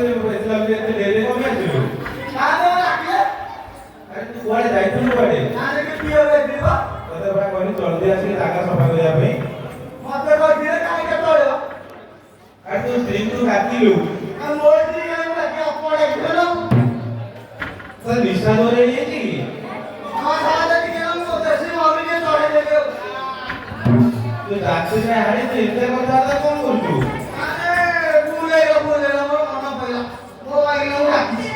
इस्लाम के डेरे को मैं चलो आने रखिए अरे तू कुआडे जाइतुनु कुआडे आने के पियो रे दिबा तते बड़ा कोनी जल्दी आसी जागा सफा करिया पई मते को दिले काहे के तोड़ो अरे तू स्त्री तू काटिलु आ मोदी के रखिए अपने घेरो सर निशा दोरे ये जी हां साले के हम को दर्शन मम्मी के तोड़े देगे तू रात्रि में हाड़ी तो इतने करता था कौन करतु अरे भूलेगा मोर मना पड़ा मोबाइल में रखी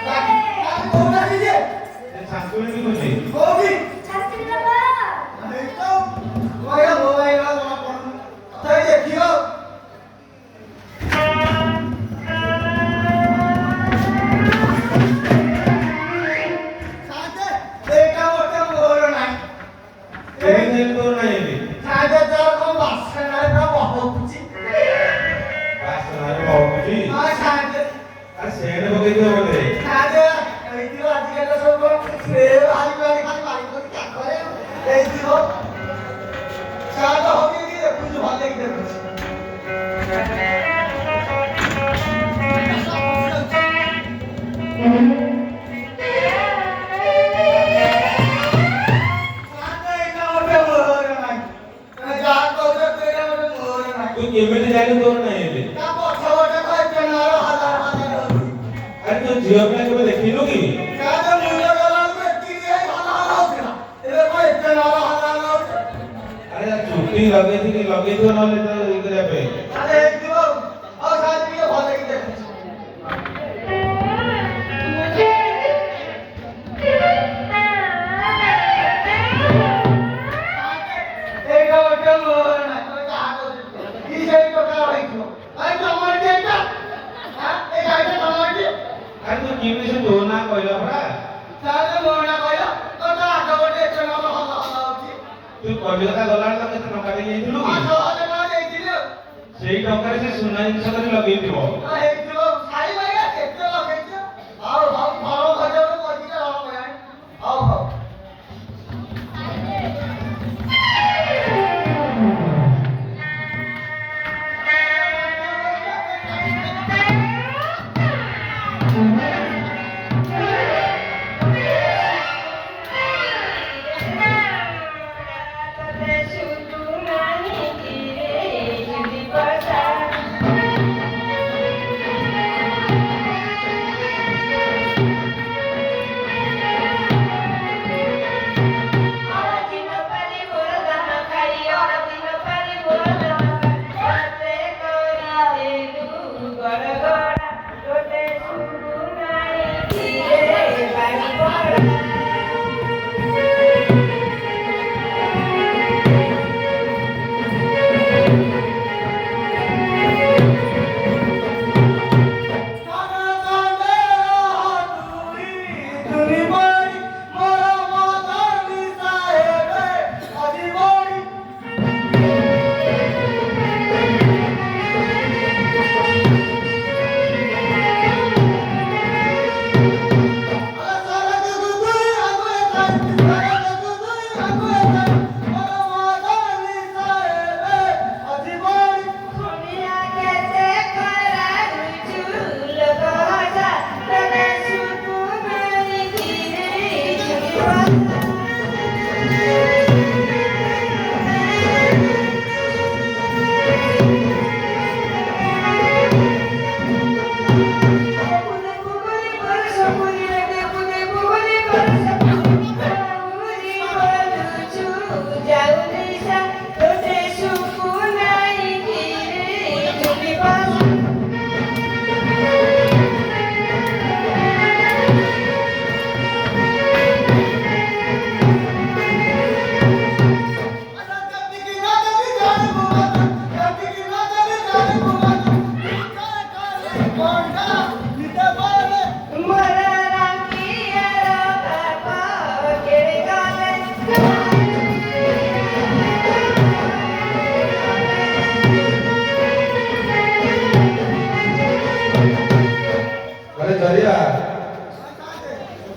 रखी कोना दीजिए सांकुल भी कुछ गोभी छात्री बाबा नहीं तो मोबाइल वाला तो देखियो साथे बेटा मोटा मोर नहीं तेरे दिल तो नहीं है साथे तो को बस करना का बहुत कुछ बात सुनाने बहुत कुछ हां साथे अरे शेर बगे तो बोले साथे এইদিকে আজকে সব রে আলি বাড়ি খালি বাড়ি করে কি করে এইদিকে সাদা হবে কি দেখুছ ভালো লাগি দেখুছ সাদা এটা ওটা মোর নাই যা কথা কইরা ওটা মোর নাই तू केमिटी जाने तो नहीं है তা কথা ওটা কইতে না হাজার হাজার अरे तू जियो पे कभी देखिलु की সাদা মুন্ডা গলাল ব্যক্তি দিয়ে ভালো ভালো হচ্ছে না এবার কইতে না হাজার হাজার হচ্ছে अरे यार छुट्टी लगे तो ना ले तो इधर पे আরে একটু আর সাথে দিয়ে ভালো লাগি দেখুছ এইটা ওটা মোর না ওটা হাতে কি সেই কথা হইছো আই তোমার এটা হ্যাঁ এই গাইটা তোমার अरे तू केमिटी से दो ना कहला परा সাদা মোর না কইলা ওটা হাতে ওটা চলো ভালো ভালো হচ্ছে तू कलिकता गला तो केते टका दे जाइलु की আচ্ছা ওটা না দেখিলে सेही टका से सुना जिंस कर लगे दिबो একটু খাই ভাইয়া দেখতে লাগাইছে আর ভালো ভালো করে রাখো ভাই আও আও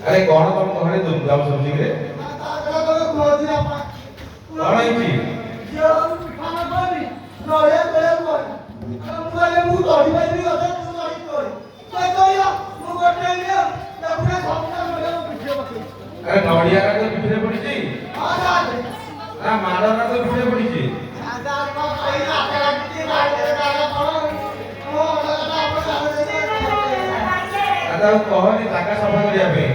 अरे कौन कौन घरे धूमधाम समझी रे कौन है खाना खानी नया नया कोई हम वाले मुंह तोड़ी भाई नहीं होता तू तोड़ी ପଡ଼ିଆଟା ତ ପିଠିରେ ପଡ଼ିଛି ନା ମାଡ଼ଟା ତ ପିଠିରେ ପଡ଼ିଛି। ଆଉ କହନି ଜାଗା ସଫା କରିବା ପାଇଁ।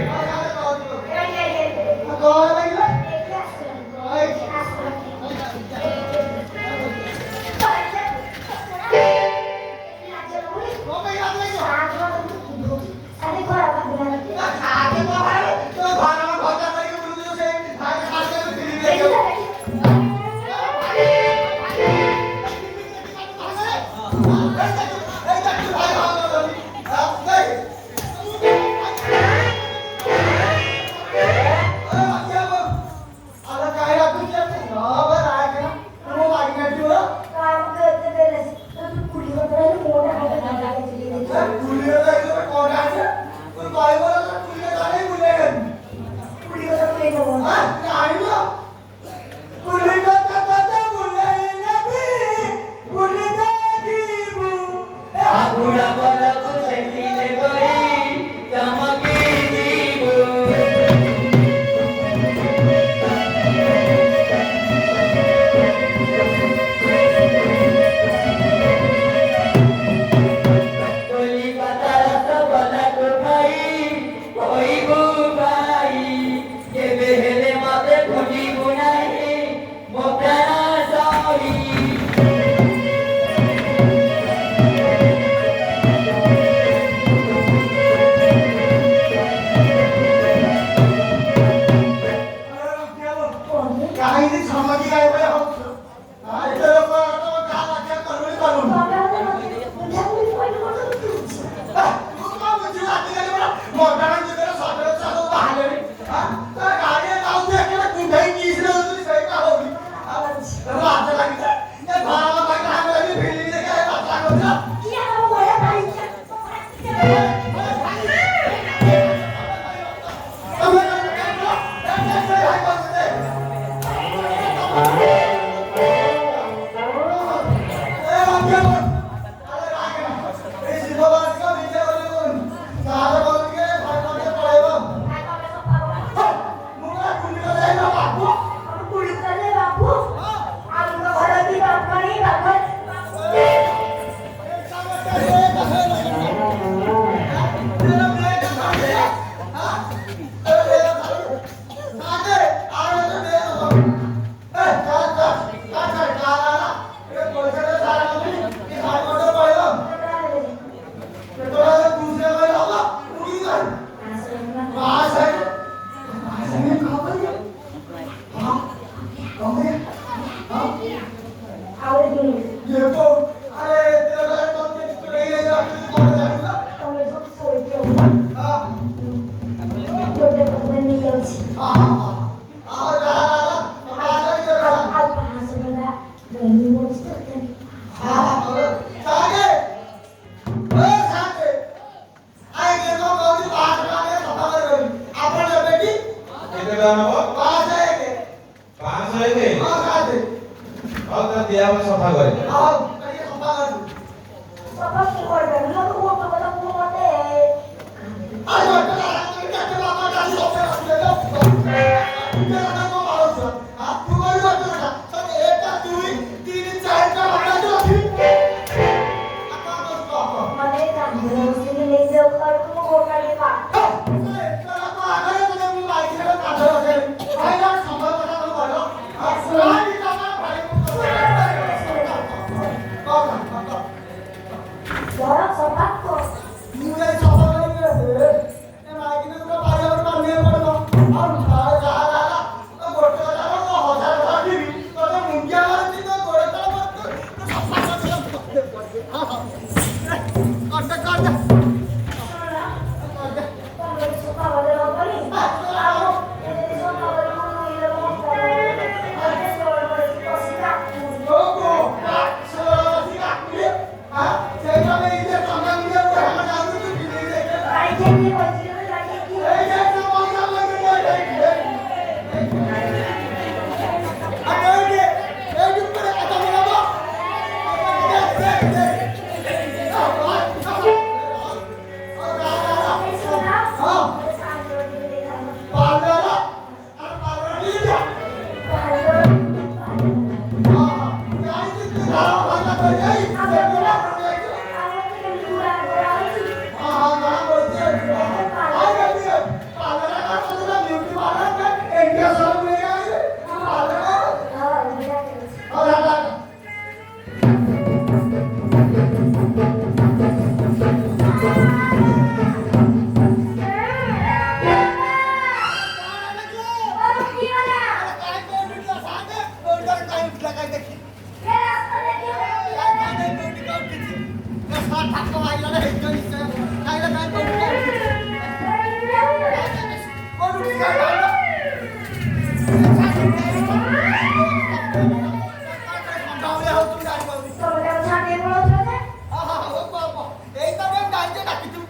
ସଫା କରେ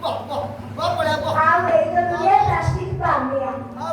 ବଢିଆ ଆଉ ଏଇ ତ ଦୁନିଆ ପ୍ଲାଷ୍ଟିକ ପାନିଆ ବହ